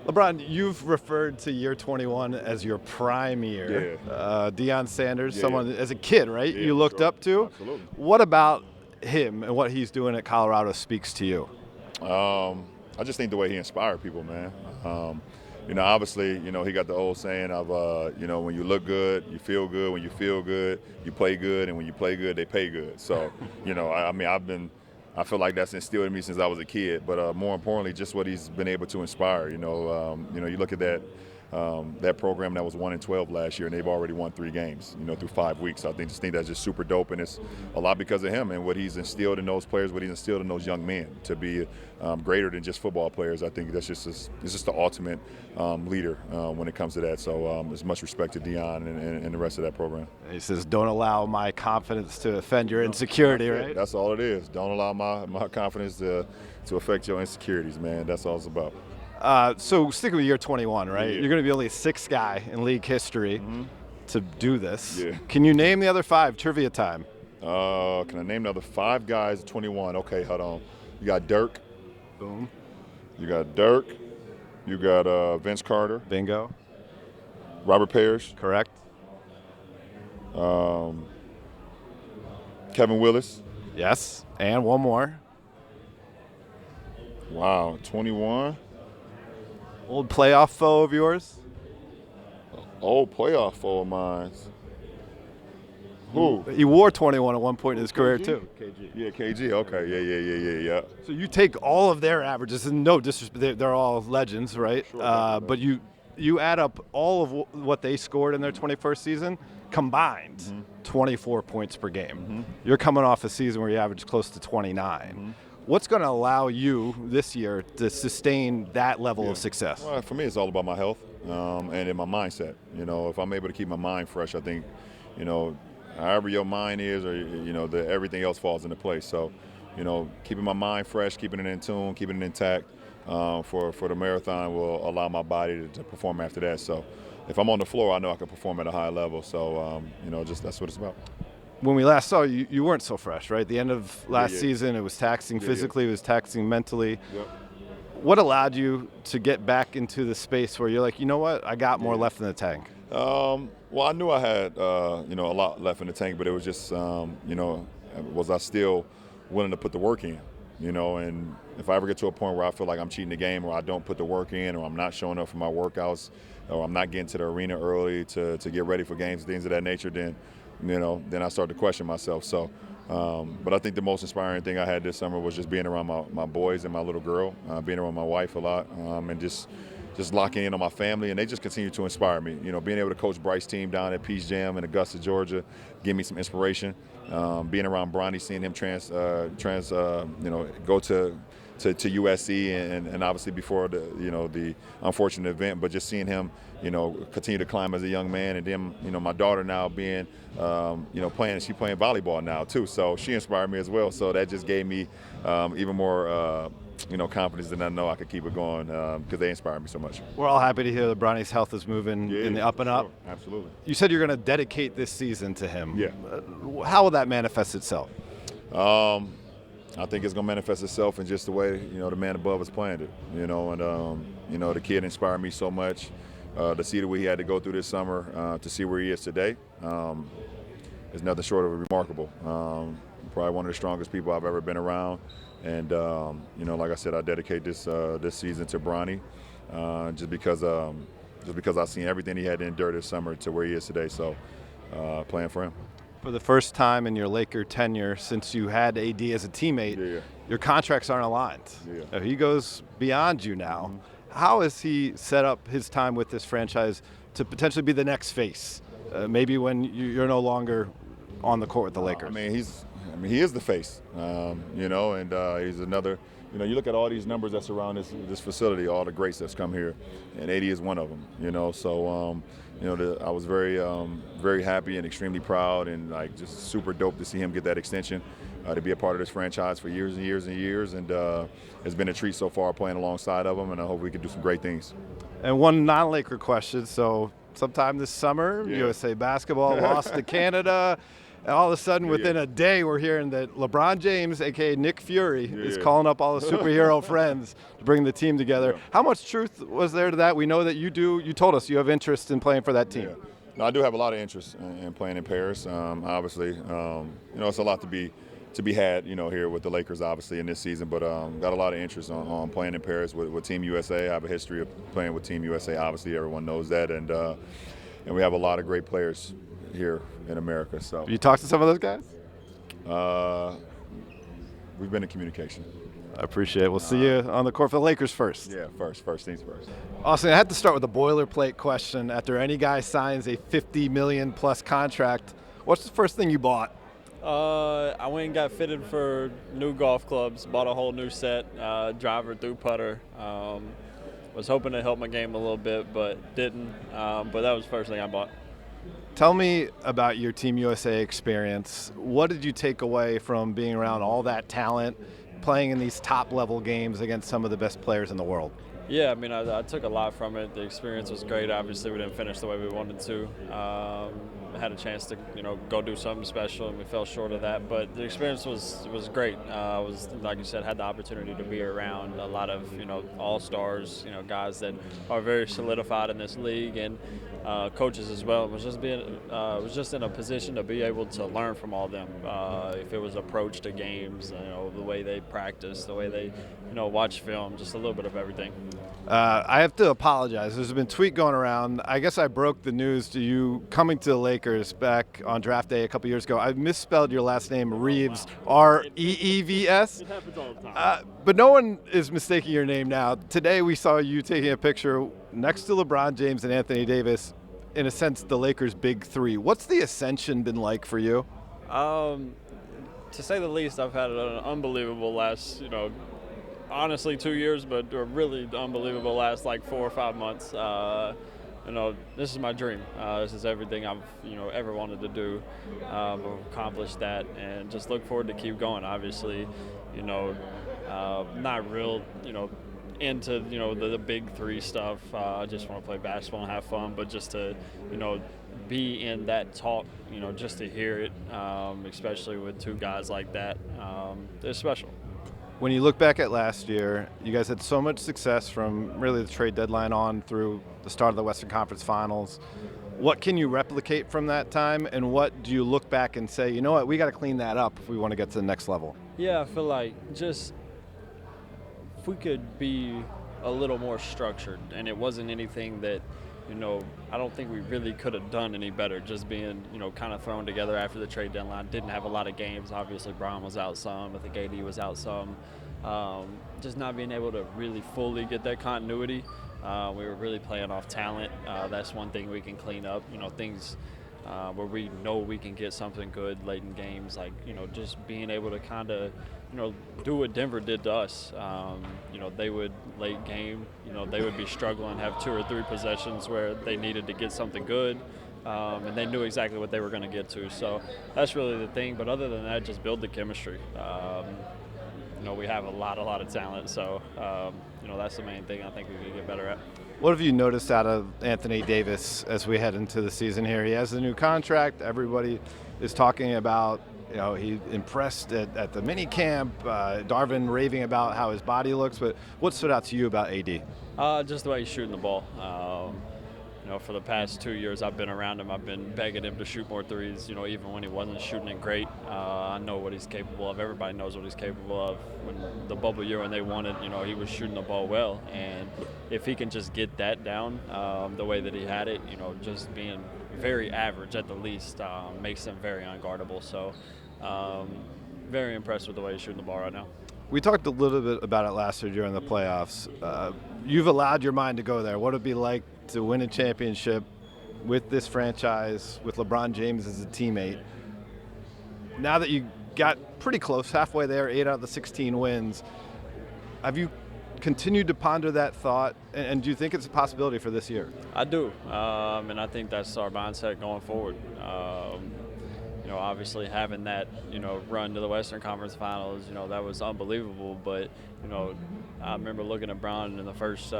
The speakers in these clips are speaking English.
LeBron, you've referred to year 21 as your prime year. Deion Sanders, someone as a kid, right? Yeah, you for looked sure. up to. Absolutely. What about him and what he's doing at Colorado speaks to you? I just think the way he inspired people, man. Obviously, he got the old saying of, when you look good, you feel good. When you feel good, you play good. And when you play good, they pay good. So, I feel like that's instilled in me since I was a kid. But more importantly, just what he's been able to inspire. You look at that program that was 1-12 last year, and they've already won 3 games, through 5 weeks. So I think that's just super dope, and it's a lot because of him and what he's instilled in those players, what he's instilled in those young men to be greater than just football players. I think that's just the ultimate leader when it comes to that. So as much respect to Deion and the rest of that program. He says, "Don't allow my confidence to offend your insecurity." Right? That's all it is. Don't allow my confidence to affect your insecurities, man. That's all it's about. So sticking with year 21, right? Yeah. You're going to be only 6th guy in league history to do this. Yeah. Can you name the other 5? Trivia time. Can I name the other 5 guys at 21? Okay, hold on. You got Dirk. Boom. You got Dirk. You got Vince Carter. Bingo. Robert Parrish. Correct. Kevin Willis. Yes. And one more. Wow, 21. Old playoff foe of yours? Old playoff foe of mine. Who? He wore 21 at one point in his career, KG? too. KG. Yeah, KG. Okay, yeah. So you take all of their averages, and no disrespect, they're all legends, right? Sure, But you add up all of what they scored in their 21st season combined, 24 points per game. You're coming off a season where you averaged close to 29. What's going to allow you this year to sustain that level of success? Well, for me, it's all about my health and in my mindset. If I'm able to keep my mind fresh, I think, however your mind is, or everything else falls into place. So, keeping my mind fresh, keeping it in tune, keeping it intact for the marathon will allow my body to perform after that. So, if I'm on the floor, I know I can perform at a high level. So, just that's what it's about. When we last saw you, you weren't so fresh, right? The end of last Yeah. season, it was taxing physically, it was taxing mentally. Yep. What allowed you to get back into the space where you're like, you know what, I got more left in the tank? Well, I knew I had, a lot left in the tank, but it was just, was I still willing to put the work in, and if I ever get to a point where I feel like I'm cheating the game, or I don't put the work in, or I'm not showing up for my workouts, or I'm not getting to the arena early to get ready for games, things of that nature, then I start to question myself. So, but I think the most inspiring thing I had this summer was just being around my boys and my little girl, being around my wife a lot, and just locking in on my family, and they just continue to inspire me. Being able to coach Bryce's team down at Peach Jam in Augusta, Georgia, give me some inspiration. Being around Bronny, seeing him go to USC, and obviously before the unfortunate event, but just seeing him continue to climb as a young man, and then my daughter now being playing volleyball now too, so she inspired me as well. So that just gave me even more confidence that I know I could keep it going because they inspire me so much. We're all happy to hear that Bronny's health is moving in the up and up. Sure. Absolutely. You said you're going to dedicate this season to him. Yeah. How will that manifest itself? I think it's going to manifest itself in just the way, the man above has planned it, and the kid inspired me so much to see the way he had to go through this summer, to see where he is today, is nothing short of remarkable. Probably one of the strongest people I've ever been around. And, like I said, I dedicate this season to Bronny just because I've seen everything he had to endure this summer to where he is today. So playing for him. For the first time in your Laker tenure since you had AD as a teammate, your contracts aren't aligned. He goes beyond you now. How has he set up his time with this franchise to potentially be the next face, maybe when you're no longer on the court with the Lakers? He is the face, and he's another. You look at all these numbers that surround this facility, all the greats that's come here, and AD is one of them. So I was very happy and extremely proud, and just super dope to see him get that extension, to be a part of this franchise for years and years and years, and it's been a treat so far playing alongside of him, and I hope we can do some great things. And one non-Laker question. So sometime this summer, USA basketball lost to Canada. And all of a sudden, Yeah, within yeah. a day, we're hearing that LeBron James, a.k.a. Nick Fury, is Yeah. calling up all the superhero friends to bring the team together. Yeah. How much truth was there to that? We know that you told us you have interest in playing for that team. Yeah. No, I do have a lot of interest in playing in Paris. Obviously, it's a lot to be had, here with the Lakers, obviously, in this season. But got a lot of interest on playing in Paris with Team USA. I have a history of playing with Team USA. Obviously, everyone knows that, and we have a lot of great players here in America. So You talked to some of those guys? we've been in communication. I appreciate it. We'll see you on the court for the Lakers first. Yeah, first things first. Austin, I had to start with a boilerplate question. After any guy signs a $50 million plus contract, what's the first thing you bought? I went and got fitted for new golf clubs, bought a whole new set, driver through putter. Was hoping to help my game a little bit, but didn't. But that was the first thing I bought. Tell me about your Team USA experience. What did you take away from being around all that talent, playing in these top-level games against some of the best players in the world? Yeah, I mean, I took a lot from it. The experience was great. Obviously, we didn't finish the way we wanted to. Had a chance to, go do something special, and we fell short of that. But the experience was great. Was, like you said, had the opportunity to be around a lot of, all-stars, guys that are very solidified in this league, and coaches as well. Was just in a position to be able to learn from all of them. If it was approach to games, the way they practice, the way they, watch film, just a little bit of everything. I have to apologize. There's been a tweet going around. I guess I broke the news to you coming to the Lakers back on draft day a couple years ago. I misspelled your last name, Reaves, R-E-E-V-S. It happens all the time. But no one is mistaking your name now. Today we saw you taking a picture next to LeBron James and Anthony Davis, in a sense, the Lakers' big three. What's the ascension been like for you? To say the least, I've had an unbelievable last, honestly 2 years, but a really unbelievable last like 4 or 5 months. This is my dream. This is everything I've ever wanted to do. I've accomplished that, and just look forward to keep going. Obviously, not real into the big three stuff. I just want to play basketball and have fun, but just to be in that talk, just to hear it, especially with two guys like that, it's special. When you look back at last year, you guys had so much success from really the trade deadline on through the start of the Western Conference Finals. What can you replicate from that time, and what do you look back and say, you know what, we got to clean that up if we want to get to the next level? Yeah, I feel like just if we could be a little more structured, and it wasn't anything that, I don't think we really could have done any better, just being, kind of thrown together after the trade deadline. Didn't have a lot of games. Obviously, Bron was out some. I think AD was out some. Just not being able to really fully get that continuity. We were really playing off talent. That's one thing we can clean up, things where we know we can get something good late in games, like, just being able to kind of, do what Denver did to us. They would late game, they would be struggling, have 2 or 3 possessions where they needed to get something good, and they knew exactly what they were going to get to. So that's really the thing. But other than that, just build the chemistry. We have a lot of talent. So, that's the main thing I think we can get better at. What have you noticed out of Anthony Davis as we head into the season here? He has a new contract. Everybody is talking about, he impressed at the mini camp. Darvin raving about how his body looks. But what stood out to you about AD? Just the way he's shooting the ball. For the past 2 years I've been around him, I've been begging him to shoot more threes, even when he wasn't shooting it great. I know what he's capable of. Everybody knows what he's capable of. When the bubble year when they won it, he was shooting the ball well. And if he can just get that down the way that he had it, just being very average at the least, makes him very unguardable. So very impressed with the way he's shooting the ball right now. We talked a little bit about it last year during the playoffs. You've allowed your mind to go there. What would it be like to win a championship with this franchise, with LeBron James as a teammate? Now that you got pretty close, halfway there, 8 out of the 16 wins, have you continued to ponder that thought, and do you think it's a possibility for this year? I do, and I think that's our mindset going forward. Obviously having that, run to the Western Conference Finals, that was unbelievable. But, I remember looking at Bron in the first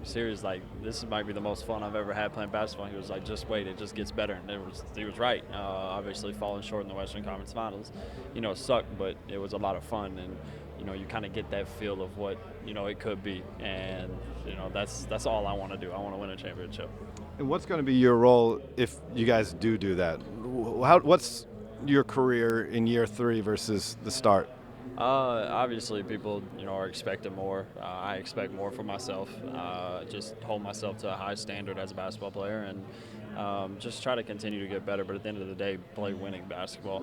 series, like, this might be the most fun I've ever had playing basketball. He was like, just wait, it just gets better. And he was right. Obviously, falling short in the Western Conference Finals, sucked, but it was a lot of fun. And, you kind of get that feel of what, it could be. And, that's all I want to do. I want to win a championship. And what's going to be your role if you guys do that? What's your career in year 3 versus the start? Obviously, people, are expecting more. I expect more from myself. Just hold myself to a high standard as a basketball player, and just try to continue to get better. But at the end of the day, play winning basketball.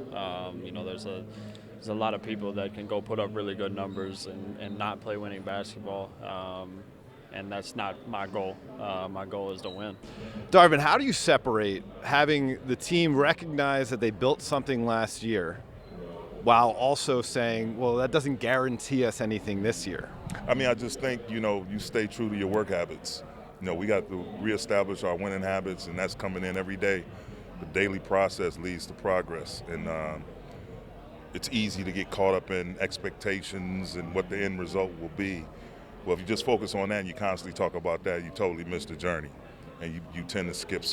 There's a lot of people that can go put up really good numbers and not play winning basketball. And that's not my goal. My goal is to win. Darvin, how do you separate having the team recognize that they built something last year while also saying, well, that doesn't guarantee us anything this year? I mean, I just think, you stay true to your work habits. We got to reestablish our winning habits, and that's coming in every day. The daily process leads to progress. And it's easy to get caught up in expectations and what the end result will be. Well, if you just focus on that and you constantly talk about that, you totally miss the journey. And you tend to skip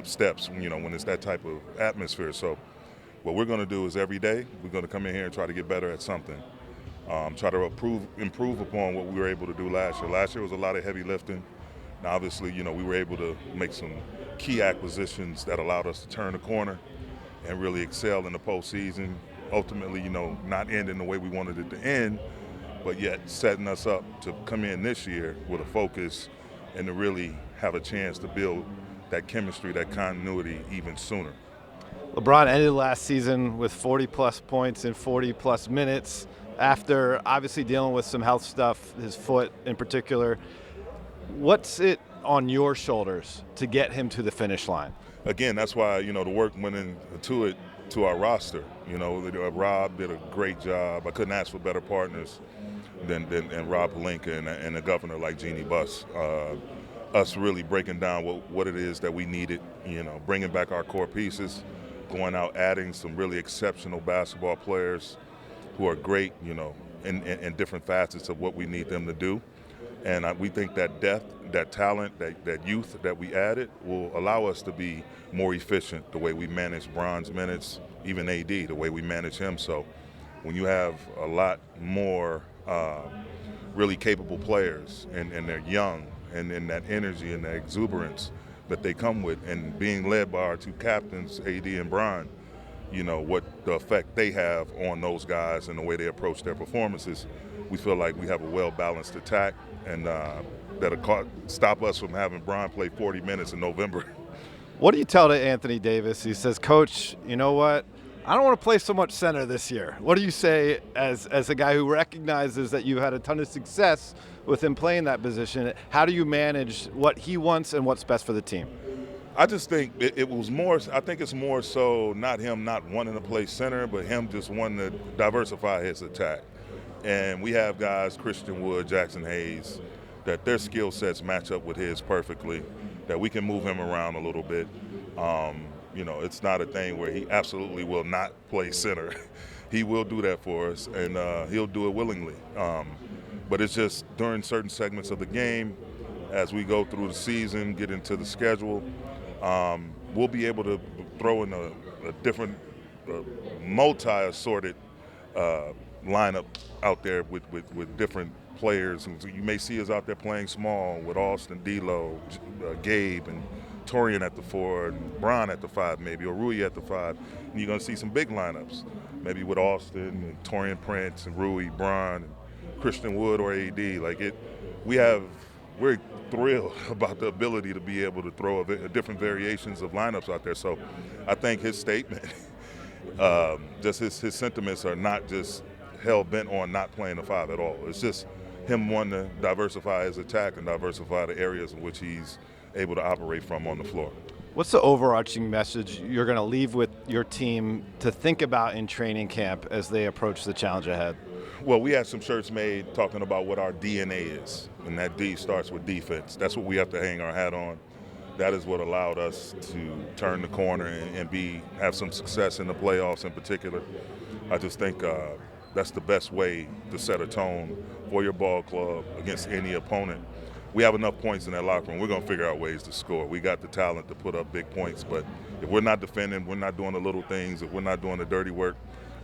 steps, when it's that type of atmosphere. So what we're going to do is every day, we're going to come in here and try to get better at something. Try to improve upon what we were able to do last year. Last year was a lot of heavy lifting. Now, obviously, we were able to make some key acquisitions that allowed us to turn the corner and really excel in the postseason. Ultimately, not ending the way we wanted it to end, but yet setting us up to come in this year with a focus and to really have a chance to build that chemistry, that continuity even sooner. LeBron ended last season with 40-plus points in 40-plus minutes after obviously dealing with some health stuff, his foot in particular. What's it on your shoulders to get him to the finish line? Again, that's why, the work went into it to our roster. Rob did a great job. I couldn't ask for better partners than Rob Pelinka and a governor like Jeannie Buss. Us really breaking down what it is that we needed, bringing back our core pieces, going out, adding some really exceptional basketball players who are great, in different facets of what we need them to do. And we think that depth, that talent, that youth that we added will allow us to be more efficient the way we manage Bron's minutes, even AD, the way we manage him. So when you have a lot more really capable players and they're young and that energy and that exuberance that they come with, and being led by our two captains, AD and Bron, what the effect they have on those guys and the way they approach their performances, we feel like we have a well-balanced attack, and that'll stop us from having Bron play 40 minutes in November. What do you tell to Anthony Davis? He says, Coach, you know what? I don't want to play so much center this year. What do you say as a guy who recognizes that you had a ton of success with him playing that position? How do you manage what he wants and what's best for the team? I just think it was more, I think it's more so not him not wanting to play center, but him just wanting to diversify his attack. And we have guys, Christian Wood, Jackson Hayes, that their skill sets match up with his perfectly, that we can move him around a little bit. It's not a thing where he absolutely will not play center. He will do that for us, and he'll do it willingly. But it's just during certain segments of the game, as we go through the season, get into the schedule, we'll be able to throw in a different, multi-assorted lineup out there with different players. And so you may see us out there playing small with Austin, D'Lo, Gabe, and Torian at the 4, and Bron at the 5 maybe, or Rui at the 5. And you're going to see some big lineups, maybe with Austin and Torian Prince and Rui, Bron, and Christian Wood or AD. We're thrilled about the ability to be able to throw different variations of lineups out there. So I think his statement, just his sentiments are not just hell-bent on not playing the 5 at all. It's just him wanting to diversify his attack and diversify the areas in which he's able to operate from on the floor. What's the overarching message you're going to leave with your team to think about in training camp as they approach the challenge ahead? Well, we had some shirts made talking about what our DNA is, and that D starts with defense. That's what we have to hang our hat on. That is what allowed us to turn the corner and have some success in the playoffs in particular. I just think That's the best way to set a tone for your ball club against any opponent. We have enough points in that locker room. We're going to figure out ways to score. We got the talent to put up big points, but if we're not defending, we're not doing the little things, if we're not doing the dirty work,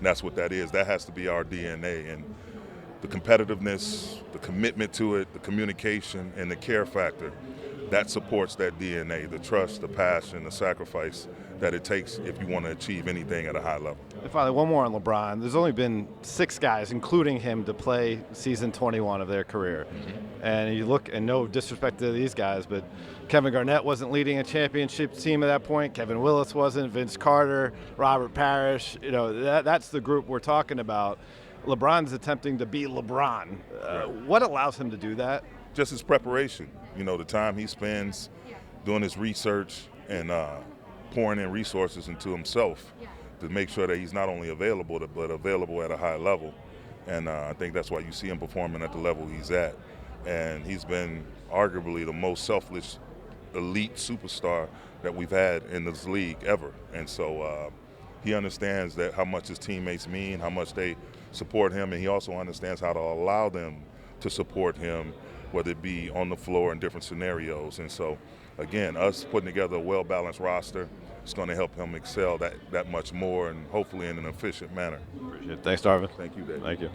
that's what that is. That has to be our DNA. And the competitiveness, the commitment to it, the communication, and the care factor, that supports that DNA, the trust, the passion, the sacrifice that it takes if you want to achieve anything at a high level. And finally, one more on LeBron. There's only been 6 guys, including him, to play season 21 of their career. And you look, and no disrespect to these guys, but Kevin Garnett wasn't leading a championship team at that point. Kevin Willis wasn't. Vince Carter, Robert Parrish. You know, that's the group we're talking about. LeBron's attempting to be LeBron. What allows him to do that? Just his preparation. You know, the time he spends doing his research and pouring in resources into himself to make sure that he's not only available, but available at a high level. And I think that's why you see him performing at the level he's at. And he's been arguably the most selfless elite superstar that we've had in this league ever. And so he understands that how much his teammates mean, how much they support him, and he also understands how to allow them to support him, whether it be on the floor in different scenarios. And so, again, us putting together a well-balanced roster is going to help him excel that much more, and hopefully in an efficient manner. Appreciate it. Thanks, Darvin. Thank you, Dave. Thank you.